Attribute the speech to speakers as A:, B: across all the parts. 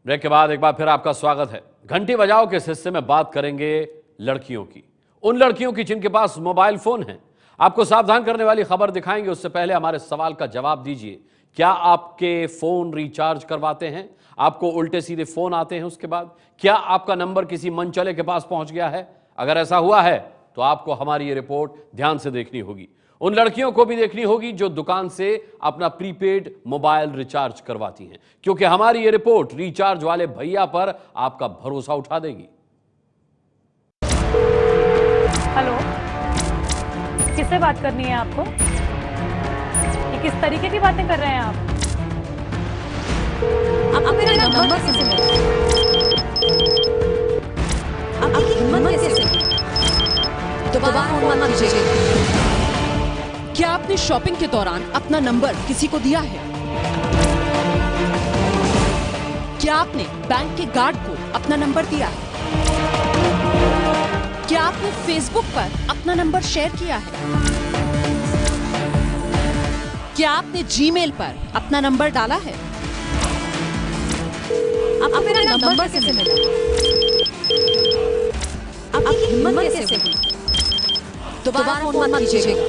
A: Break के बाद एक बार फिर आपका स्वागत है। घंटी बजाओ के इस हिस्से में बात करेंगे लड़कियों की, उन लड़कियों की जिनके पास मोबाइल फोन है। आपको सावधान करने वाली खबर दिखाएंगे, उससे पहले हमारे सवाल का जवाब दीजिए। क्या आपके फोन रिचार्ज करवाते हैं? आपको उल्टे सीधे फोन आते हैं? उसके बाद क्या आपका नंबर किसी मनचले के पास पहुंच गया है? अगर ऐसा हुआ है तो आपको हमारी ये रिपोर्ट ध्यान से देखनी होगी। उन लड़कियों को भी देखनी होगी जो दुकान से अपना प्रीपेड मोबाइल रिचार्ज करवाती हैं, क्योंकि हमारी ये रिपोर्ट रिचार्ज वाले भैया पर आपका भरोसा उठा देगी।
B: हेलो, किससे बात करनी है आपको? ये किस तरीके की बातें कर रहे हैं आप?
C: मेरा नंबर कैसे मिला? आपकी हिम्मत कैसे हुई? दोबारा फोन मत कीजिए।
D: क्या आपने शॉपिंग के दौरान अपना नंबर किसी को दिया है? क्या आपने बैंक के गार्ड को अपना नंबर दिया है? क्या आपने फेसबुक पर अपना नंबर शेयर किया है? क्या आपने जीमेल पर अपना नंबर डाला है?
C: मेरा नंबर कैसे मिला? आपकी हिम्मत कैसे हुई? दोबारा फोन मत कीजिएगा।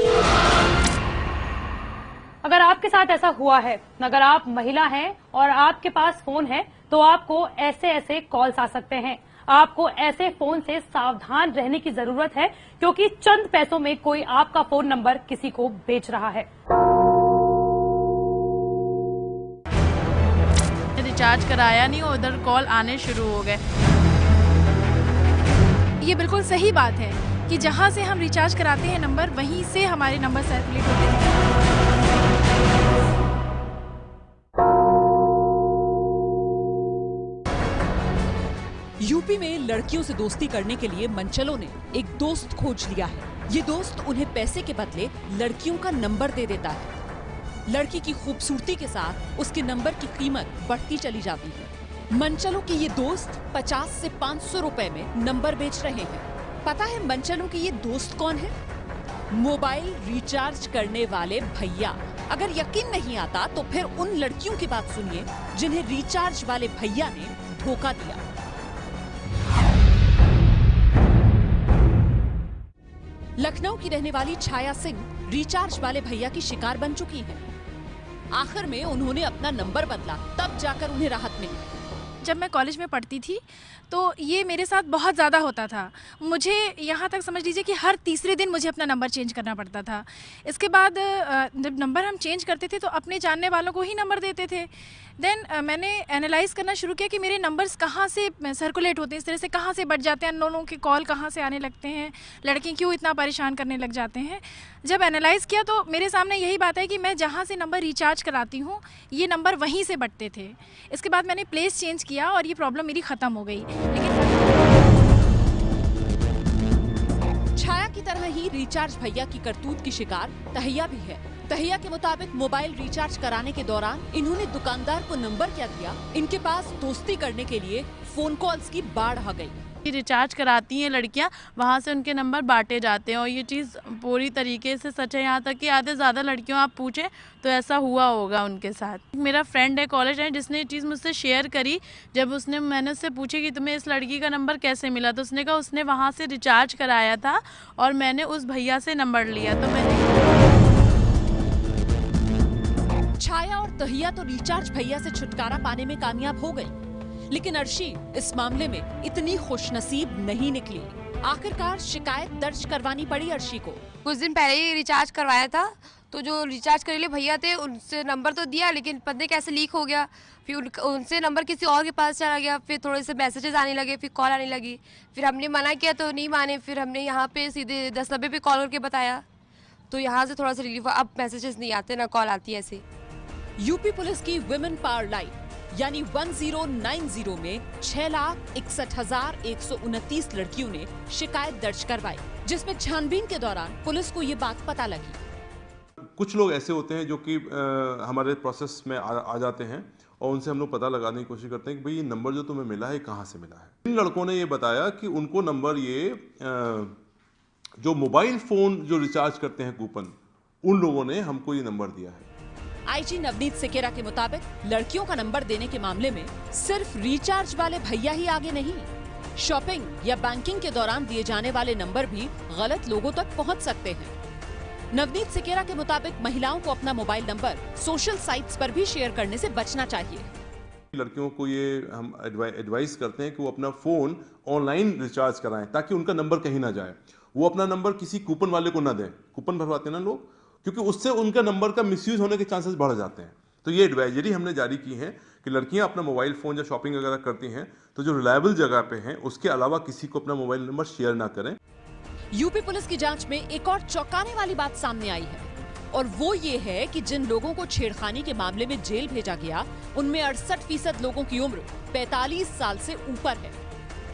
B: अगर आपके साथ ऐसा हुआ है, अगर आप महिला हैं और आपके पास फोन है, तो आपको ऐसे कॉल्स आ सकते हैं। आपको ऐसे फोन से सावधान रहने की जरूरत है, क्योंकि चंद पैसों में कोई आपका फोन नंबर किसी को बेच रहा है।
E: रिचार्ज कराया नहीं और उधर कॉल आने शुरू हो गए। ये बिल्कुल सही बात है कि जहां से हम रिचार्ज कराते हैं नंबर, वहीं से हमारे नंबर सर्कुलेट होते हैं।
D: यूपी में लड़कियों से दोस्ती करने के लिए मनचलों ने एक दोस्त खोज लिया है। ये दोस्त उन्हें पैसे के बदले लड़कियों का नंबर दे देता है। लड़की की खूबसूरती के साथ उसके नंबर की कीमत बढ़ती चली जाती है। मनचलों के ये दोस्त 50 से 500 रुपए में नंबर बेच रहे हैं। पता है मनचलों के ये दोस्त कौन है? मोबाइल रिचार्ज करने वाले भैया। अगर यकीन नहीं आता तो फिर उन लड़कियों की बात सुनिए जिन्हें रिचार्ज वाले भैया ने धोखा दिया। लखनऊ की रहने वाली छाया सिंह रिचार्ज वाले भैया की शिकार बन चुकी है। आखिर में उन्होंने अपना नंबर बदला, तब जाकर उन्हें राहत मिली।
E: जब मैं कॉलेज में पढ़ती थी तो ये मेरे साथ बहुत ज़्यादा होता था। मुझे यहाँ तक समझ लीजिए कि हर तीसरे दिन मुझे अपना नंबर चेंज करना पड़ता था। इसके बाद जब नंबर हम चेंज करते थे तो अपने जानने वालों को ही नंबर देते थे। देन मैंने एनालाइज करना शुरू किया कि मेरे नंबर्स कहाँ से सर्कुलेट होते हैं, इस तरह से कहाँ से बढ़ जाते हैं, लोगों के कॉल कहाँ से आने लगते हैं, लड़के क्यों इतना परेशान करने लग जाते हैं। जब एनालाइज़ किया तो मेरे सामने यही बात है कि मैं जहाँ से नंबर रिचार्ज कराती हूँ ये नंबर वहीं से बढ़ते थे। इसके बाद मैंने प्लेस चेंज किया और ये प्रॉब्लम मेरी ख़त्म हो गई। लेकिन
D: छाया की तरह ही रिचार्ज भैया की करतूत की शिकार तहिया भी है। तहिया के मुताबिक मोबाइल रिचार्ज कराने के दौरान इन्होंने दुकानदार को नंबर क्या दिया, इनके पास दोस्ती करने के लिए फोन कॉल्स की बाढ़ आ गई।
E: रिचार्ज कराती हैं लड़कियां, वहां से उनके नंबर बांटे जाते हैं और ये चीज़ पूरी तरीके से सच है। यहाँ तक कि आधे ज़्यादा लड़कियों आप पूछें तो ऐसा हुआ होगा उनके साथ। मेरा फ्रेंड है कॉलेज है जिसने ये चीज़ मुझसे शेयर करी। जब मैंने उससे पूछी कि तुम्हें इस लड़की का नंबर कैसे मिला, तो उसने कहा उसने वहाँ से रिचार्ज कराया था और मैंने उस भैया से नंबर लिया। तो मैंने
D: छाया और तहिया तो रिचार्ज भैया से छुटकारा पाने में कामयाब हो गई, लेकिन अर्शी इस मामले में इतनी खुशनसीब नहीं निकली। आखिरकार शिकायत दर्ज करवानी पड़ी अर्शी को।
F: कुछ दिन पहले ही रिचार्ज करवाया था, तो जो रिचार्ज करने भैया थे उनसे नंबर तो दिया, लेकिन पता नहीं कैसे लीक हो गया। फिर उनसे नंबर किसी और के पास चला गया। फिर थोड़े से मैसेजेस आने लगे, फिर कॉल आने लगी। फिर हमने मना किया तो नहीं माने। फिर हमने यहाँ पे सीधे 1090 पे कॉल करके बताया, तो यहाँ से थोड़ा सा रिलीफ। अब मैसेजेस नहीं आते, ना कॉल आती है ऐसे।
D: यूपी पुलिस की वुमेन पावर लाइन यानी 1090 में 6,61,129 लड़कियों ने शिकायत दर्ज करवाई, जिसमें छानबीन के दौरान पुलिस को ये बात पता लगी।
G: कुछ लोग ऐसे होते हैं जो कि हमारे प्रोसेस में आ जाते हैं और उनसे हम लोग पता लगाने की कोशिश करते हैं कि भाई ये नंबर जो तुम्हें मिला है कहाँ से मिला है। इन लड़कों ने ये बताया कि उनको नंबर जो मोबाइल फ़ोन जो रिचार्ज करते हैं कूपन, उन लोगों ने हमको ये नंबर दिया है।
D: आईजी नवनीत सिकेरा के मुताबिक लड़कियों का नंबर देने के मामले में सिर्फ रिचार्ज वाले भैया ही आगे नहीं, शॉपिंग या बैंकिंग के दौरान दिए जाने वाले नंबर भी गलत लोगों तक पहुंच सकते हैं। नवनीत सिकेरा के मुताबिक महिलाओं को अपना मोबाइल नंबर सोशल साइट्स पर भी शेयर करने से बचना चाहिए।
G: लड़कियों को ये हम एडवाइस करते हैं कि वो अपना फ़ोन ऑनलाइन रिचार्ज कराएं ताकि उनका नंबर कहीं ना जाए। वो अपना नंबर किसी कूपन वाले को ना दें, कूपन भरवाते हैं ना लोग, क्योंकि उससे उनका नंबर का मिसयूज होने के चांसेस बढ़ जाते हैं। तो ये एडवाइजरी हमने जारी की है कि लड़कियां अपना मोबाइल फ़ोन या शॉपिंग वगैरह करती हैं तो जो रिलायबल जगह पे हैं उसके अलावा किसी को अपना मोबाइल नंबर शेयर ना करें।
D: यूपी पुलिस की जांच में एक और चौंकाने वाली बात सामने आई है और वो ये है कि जिन लोगों को छेड़खानी के मामले में जेल भेजा गया उनमें 68% लोगों की उम्र 45 साल से ऊपर है।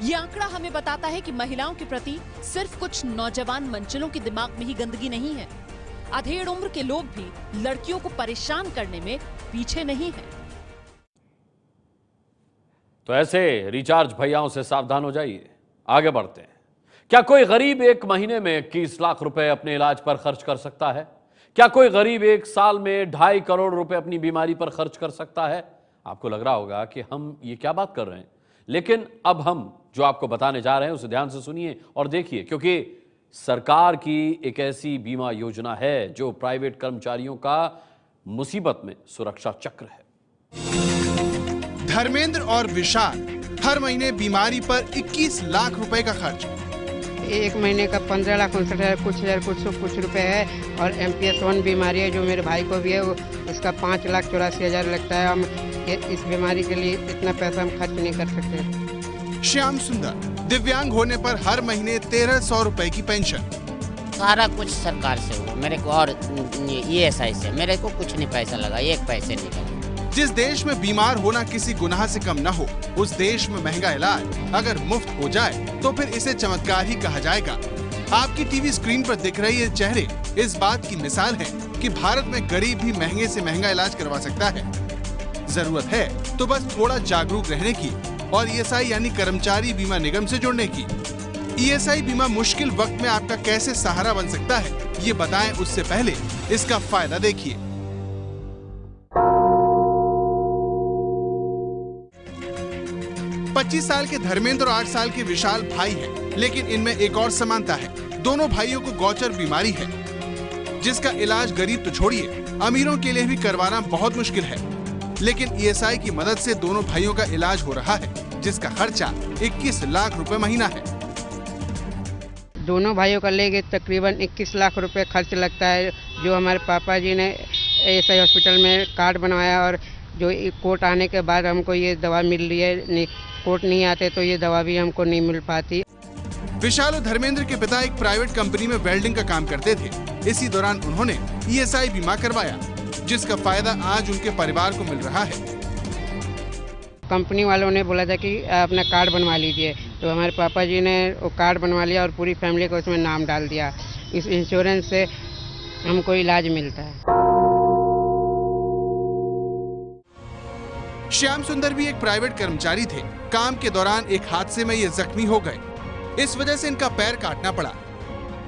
D: ये आंकड़ा हमें बताता है कि महिलाओं के प्रति सिर्फ कुछ नौजवान मंचलों के दिमाग में ही गंदगी नहीं है, अधेड़ उम्र के लोग भी लड़कियों को परेशान करने में पीछे नहीं है।
A: तो ऐसे रिचार्ज भैयाओं से सावधान हो जाइए। आगे बढ़ते हैं। क्या कोई गरीब एक महीने में 21 लाख रुपए अपने इलाज पर खर्च कर सकता है? क्या कोई गरीब एक साल में 2.5 करोड़ रुपए अपनी बीमारी पर खर्च कर सकता है? आपको लग रहा होगा कि हम ये क्या बात कर रहे हैं, लेकिन अब हम जो आपको बताने जा रहे हैं उसे ध्यान से सुनिए और देखिए, क्योंकि सरकार की एक ऐसी बीमा योजना है जो प्राइवेट कर्मचारियों का मुसीबत में सुरक्षा चक्र है।
H: धर्मेंद्र और विशाल हर महीने बीमारी पर 21 लाख रुपए का खर्च।
I: एक महीने का 15 लाख 59,000 कुछ रुपए है और MPS 1 बीमारी है जो मेरे भाई को भी है, उसका 5,84,000 लगता है। हम इस बीमारी के लिए इतना पैसा हम खर्च नहीं कर सकते।
H: श्याम सुंदर दिव्यांग होने पर हर महीने 1,300 रुपए की पेंशन।
J: सारा कुछ सरकार से हुआ मेरे को और ESI से मेरे को कुछ नहीं पैसा लगा, एक पैसे नहीं लगा।
H: जिस देश में बीमार होना किसी गुनाह से कम न हो, उस देश में महंगा इलाज अगर मुफ्त हो जाए तो फिर इसे चमत्कार ही कहा जाएगा। आपकी टीवी स्क्रीन पर दिख रहे ये चेहरे इस बात की मिसाल है कि भारत में गरीब भी महंगे से महंगा इलाज करवा सकता है। जरूरत है तो बस थोड़ा जागरूक रहने की और ESI यानी कर्मचारी बीमा निगम से जुड़ने की। ESI बीमा मुश्किल वक्त में आपका कैसे सहारा बन सकता है, ये बताएं उससे पहले इसका फायदा देखिए। पच्चीस साल के धर्मेंद्र और 8 साल के विशाल भाई हैं, लेकिन इनमें एक और समानता है। दोनों भाइयों को गौचर बीमारी है जिसका इलाज गरीब तो छोड़िए अमीरों के लिए भी करवाना बहुत मुश्किल है, लेकिन ESI की मदद से दोनों भाइयों का इलाज हो रहा है जिसका खर्चा 21 लाख रुपए महीना है।
I: दोनों भाइयों का लेके तकरीबन 21 लाख रुपए खर्च लगता है, जो हमारे पापा जी ने ESI हॉस्पिटल में कार्ड बनवाया और जो कोर्ट आने के बाद हमको ये दवा मिल रही है। कोर्ट नहीं आते तो ये दवा भी हमको नहीं मिल पाती।
H: विशाल और धर्मेंद्र के पिता एक प्राइवेट कंपनी में वेल्डिंग का काम करते थे। इसी दौरान उन्होंने ESI बीमा करवाया जिसका फायदा आज उनके परिवार को मिल रहा है।
I: कंपनी वालों ने बोला था कि अपना कार्ड बनवा लीजिए, तो हमारे पापा जी ने वो कार्ड बनवा लिया और पूरी फैमिली को उसमें नाम डाल दिया। इस इंश्योरेंस से हमको इलाज मिलता है।
H: श्याम सुंदर भी एक प्राइवेट कर्मचारी थे। काम के दौरान एक हादसे में ये जख्मी हो गए, इस वजह से इनका पैर काटना पड़ा।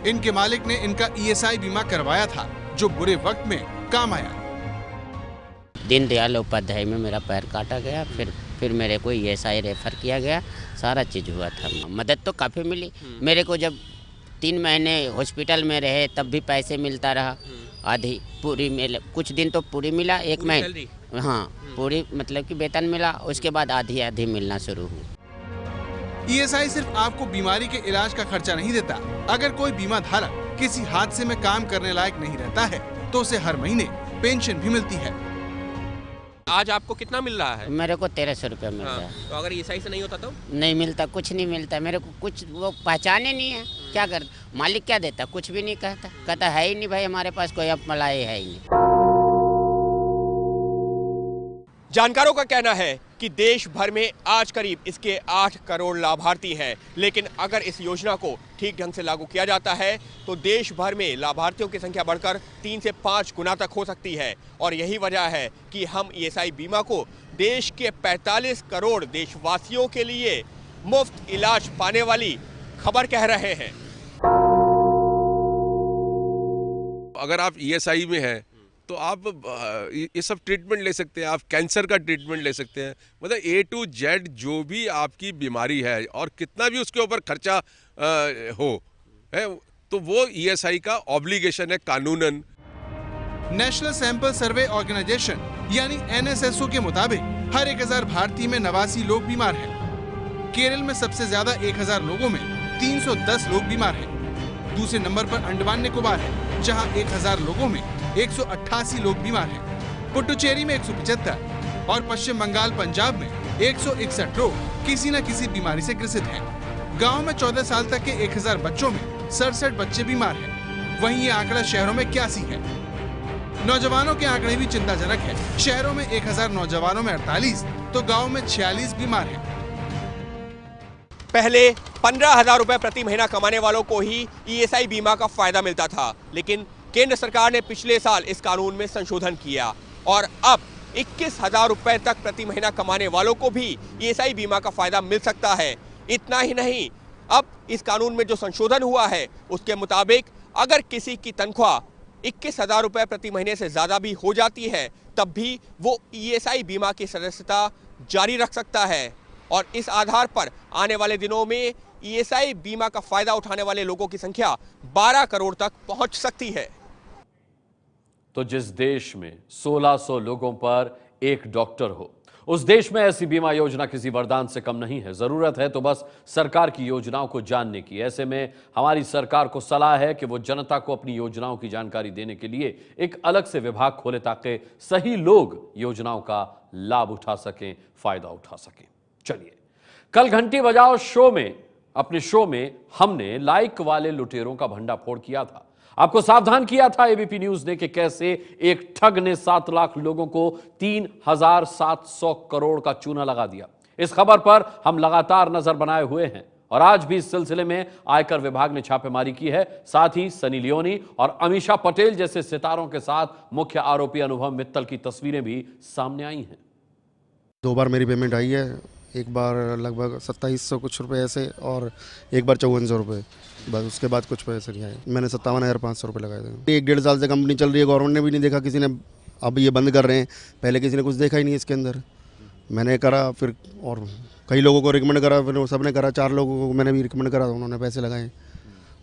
H: इनके मालिक ने इनका ESI बीमा करवाया था जो बुरे वक्त में काम आया।
J: दीनदयाल उपाध्याय में मेरा पैर काटा गया, फिर मेरे को ESI रेफर किया गया, सारा चीज हुआ था। मदद तो काफी मिली मेरे को। जब 3 महीने हॉस्पिटल में रहे तब भी पैसे मिलता रहा, आधी पूरी मिले, कुछ दिन तो पूरी मिला, 1 महीने हाँ पूरी मतलब कि वेतन मिला, उसके बाद आधी मिलना शुरू हुआ।
H: ESI सिर्फ आपको बीमारी के इलाज का खर्चा नहीं देता। अगर कोई बीमा धारक किसी हादसे में काम करने लायक नहीं रहता है तो उसे हर महीने पेंशन भी मिलती है।
K: आज आपको कितना मिल रहा है?
J: मेरे को 1,300 रुपया मिल रहा है।
K: तो अगर ESI से नहीं होता तो?
J: नहीं मिलता, कुछ नहीं मिलता मेरे को। कुछ वो पहचान ही नहीं है, क्या कर मालिक क्या देता, कुछ भी नहीं कहता है ही नहीं भाई हमारे पास कोई अप्लाई है ही नहीं।
K: जानकारों का कहना है कि देश भर में आज करीब इसके 8 करोड़ लाभार्थी हैं, लेकिन अगर इस योजना को ठीक ढंग से लागू किया जाता है तो देश भर में लाभार्थियों की संख्या बढ़कर 3 से 5 गुना तक हो सकती है। और यही वजह है कि हम ESI बीमा को देश के 45 करोड़ देशवासियों के लिए मुफ्त इलाज पाने वाली खबर कह रहे हैं।
L: अगर आप ESI में हैं तो आप ये सब ट्रीटमेंट ले सकते हैं, आप कैंसर का ट्रीटमेंट ले सकते हैं, मतलब A to Z जो भी आपकी बीमारी है और कितना भी उसके ऊपर खर्चा हो है, तो वो ESI का ऑब्लिगेशन है कानूनन।
H: नेशनल सैंपल सर्वे ऑर्गेनाइजेशन यानी NSSO के मुताबिक हर 1000 भारतीय में 89 लोग बीमार हैं। केरल में सबसे ज्यादा 1000 लोगों में 310 लोग बीमार हैं। दूसरे नंबर पर अंडमान निकोबार है, जहां 1000 लोगों में 188 लोग बीमार हैं। पुडुचेरी में 175 और पश्चिम बंगाल पंजाब में 161 लोग किसी न किसी बीमारी से ग्रसित हैं। गांव में 14 साल तक के 1000 बच्चों में 67 बच्चे बीमार हैं। वहीं ये आंकड़ा शहरों में 81 है। नौजवानों के आंकड़े भी चिंताजनक है। शहरों में 1000 नौजवानों में 48 तो गाँव में 46 बीमार हैं।
K: पहले 15,000 रुपए प्रति महीना कमाने वालों को ही ESI बीमा का फायदा मिलता था, लेकिन केंद्र सरकार ने पिछले साल इस कानून में संशोधन किया और अब 21,000 रुपए तक प्रति महीना कमाने वालों को भी ESI बीमा का फायदा मिल सकता है। इतना ही नहीं, अब इस कानून में जो संशोधन हुआ है उसके मुताबिक अगर किसी की तनख्वाह 21,000 रुपए प्रति महीने से ज्यादा भी हो जाती है, तब भी वो ESI बीमा की सदस्यता जारी रख सकता है और इस आधार पर आने वाले दिनों में ESI बीमा का फायदा उठाने वाले लोगों की संख्या 12 करोड़ तक पहुंच सकती है।
A: तो जिस देश में 1600 लोगों पर एक डॉक्टर हो, उस देश में ऐसी बीमा योजना किसी वरदान से कम नहीं है। जरूरत है तो बस सरकार की योजनाओं को जानने की। ऐसे में हमारी सरकार को सलाह है कि वो जनता को अपनी योजनाओं की जानकारी देने के लिए एक अलग से विभाग खोले, ताकि सही लोग योजनाओं का लाभ उठा सकें, फायदा उठा सकें। चलिए, कल घंटी बजाओ अपने शो में हमने लाइक वाले लुटेरों का भंडाफोड़ किया था। आपको सावधान किया था ABP न्यूज ने कि कैसे एक ठग ने 7 लाख लोगों को 3,700 करोड़ का चूना लगा दिया। इस खबर पर हम लगातार नजर बनाए हुए हैं और आज भी इस सिलसिले में आयकर विभाग ने छापेमारी की है। साथ ही सनी लियोनी और अमीषा पटेल जैसे सितारों के साथ मुख्य आरोपी अनुभव मित्तल की तस्वीरें भी सामने आई हैं।
M: 2 बार मेरी पेमेंट आई है, एक बार लगभग 2700 कुछ रुपए ऐसे और एक बार 5400 रुपये, बस उसके बाद कुछ पैसे नहीं आए। मैंने 57,500 रुपये लगाए थे। 1-1.5 साल से कंपनी चल रही है, गवर्नमेंट ने भी नहीं देखा, किसी ने अब ये बंद कर रहे हैं, पहले किसी ने कुछ देखा ही नहीं इसके अंदर। मैंने करा, फिर और कई लोगों को रिकमेंड करा, फिर सब ने करा, 4 लोगों को मैंने भी रिकमेंड करा, उन्होंने पैसे लगाए।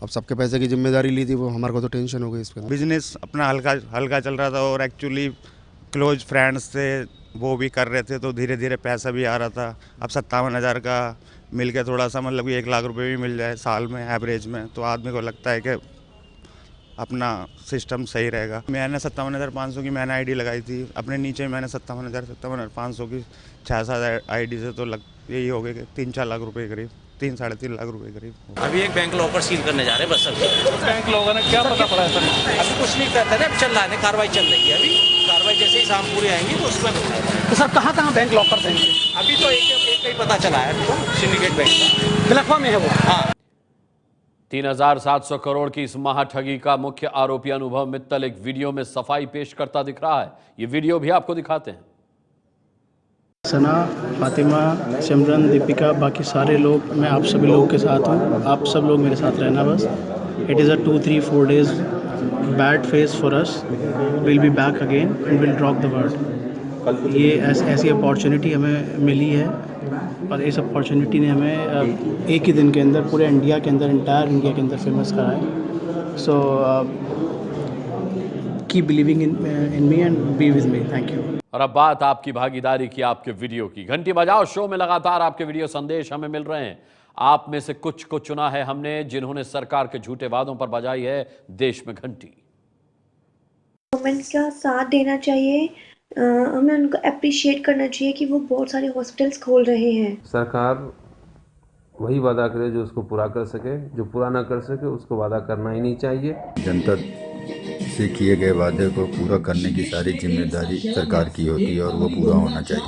M: अब सबके पैसे की जिम्मेदारी ली थी, वो हमारे को तो टेंशन हो गई इस पर।
N: बिजनेस अपना हल्का चल रहा था और एक्चुअली क्लोज फ्रेंड्स थे, वो भी कर रहे थे, तो धीरे धीरे पैसा भी आ रहा था। अब 57,000 का मिल के थोड़ा सा मतलब 1 लाख रुपए भी मिल जाए साल में एवरेज में, तो आदमी को लगता है कि अपना सिस्टम सही रहेगा। मैंने 57,500 की मैंने आईडी लगाई थी, अपने नीचे मैंने 57,500 की 6-7 आईडी से तो यही हो गए कि 3-4 लाख रुपए करीब, 3-3.5 लाख रुपए करीब।
O: अभी एक बैंक लॉकर सील करने जा रहे हैं बस। अभी बैंक लॉकर ने क्या पता पड़ा है सर? अभी कुछ नहीं करते ना, चल रहा है, कार्रवाई चल रही है। अभी कार्रवाई जैसे ही शाम पूरी आएंगी तो उसमें तो सर कहाँ बैंक लॉकर देंगे? अभी तो एक ही पता चला है, तो सिंडिकेट बैंक का बिलखवा में है वो। हाँ,
A: 3,700 करोड़ की इस महाठगी का मुख्य आरोपी अनुभव मित्तल एक वीडियो में सफाई पेश करता दिख रहा है। ये वीडियो भी आपको दिखाते हैं।
P: सना, फातिमा, सिमरन, दीपिका, बाकी सारे लोग, मैं आप सभी लोगों के साथ हूँ। आप सब लोग मेरे साथ रहना बस। It is a 2-3-4 days bad phase for us. Will be back again and will rock the world. ये ऐसी अपॉर्चुनिटी हमें मिली है और इस अपॉर्चुनिटी ने हमें एक ही दिन के अंदर पूरे इंडिया के अंदर, इंटायर इंडिया के अंदर फेमस करा है। So keep believing in me and be with me. Thank you.
A: और अब बात आपकी भागीदारी की, आपके वीडियो की। घंटी बजाओ शो में लगातार आपके वीडियो संदेश हमें मिल रहे हैं। आप में से कुछ को चुना है हमने, जिन्होंने सरकार के झूठे वादों पर बजाई है देश में घंटी।
Q: गवर्नमेंट का साथ देना चाहिए, हमें उनको अप्रिशिएट करना चाहिए कि वो बहुत सारे हॉस्पिटल्स खोल रहे हैं।
R: सरकार वही वादा करे जो उसको पूरा कर सके, जो पूरा ना कर सके उसको वादा करना ही नहीं चाहिए।
S: जनता से किए गए वादे को पूरा करने की सारी जिम्मेदारी सरकार की होती है और वो पूरा होना चाहिए।